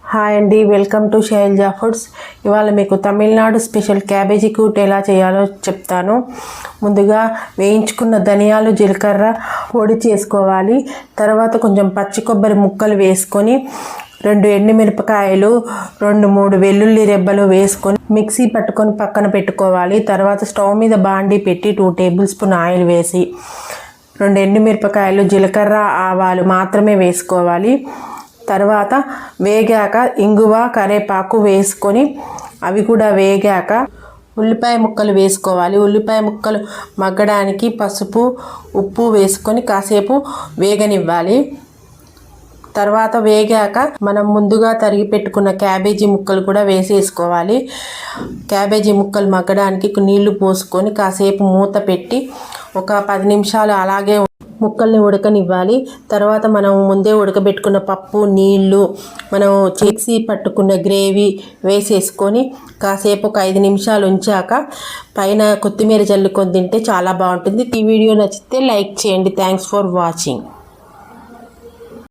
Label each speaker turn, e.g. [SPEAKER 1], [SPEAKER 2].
[SPEAKER 1] Hi అండి, welcome to Shailaja foods. ఇవాళ మీకు తమిళనాడు స్పెషల్ క్యాబేజీ కూట్ ఎలా చేయాలో చెప్తాను. ముందుగా వేయించుకున్న ధనియాలు, జీలకర్ర పొడి చేసుకోవాలి. తర్వాత కొంచెం పచ్చి కొబ్బరి ముక్కలు వేసుకొని 2 ఎండుమిరపకాయలు, 2-3 వెల్లుల్లి రెబ్బలు వేసుకొని మిక్సీ పట్టుకొని పక్కన పెట్టుకోవాలి. తర్వాత స్టవ్ మీద బాండి పెట్టి 2 టేబుల్ స్పూన్ ఆయిల్ వేసి 2 ఎండుమిరపకాయలు, జీలకర్ర, ఆవాలు మాత్రమే వేసుకోవాలి. తర్వాత వేగాక ఇంగువ, కరివేపాకు వేసుకొని అవి కూడా వేగాక ఉల్లిపాయ ముక్కలు వేసుకోవాలి. ఉల్లిపాయ ముక్కలు మగ్గడానికి పసుపు, ఉప్పు వేసుకొని కాసేపు వేగనివ్వాలి. తర్వాత వేగాక మనం ముందుగా తరిగి పెట్టుకున్న క్యాబేజీ ముక్కలు కూడా వేసేసుకోవాలి. క్యాబేజీ ముక్కలు మగ్గడానికి నీళ్లు పోసుకొని కాసేపు మూత పెట్టి ఒక 10 నిమిషాలు అలాగే ముక్కల్ని ఉడకనివ్వాలి. తర్వాత మనం ముందే ఉడకబెట్టుకున్న పప్పు, నీళ్లు, మనం మిక్సీ పట్టుకున్న గ్రేవీ వేసేసుకొని కాసేపు ఒక 5 నిమిషాలు ఉంచాక పైన కొత్తిమీర జల్లుకొని తింటే చాలా బాగుంటుంది. ఈ వీడియో నచ్చితే లైక్ చేయండి. Thanks for watching.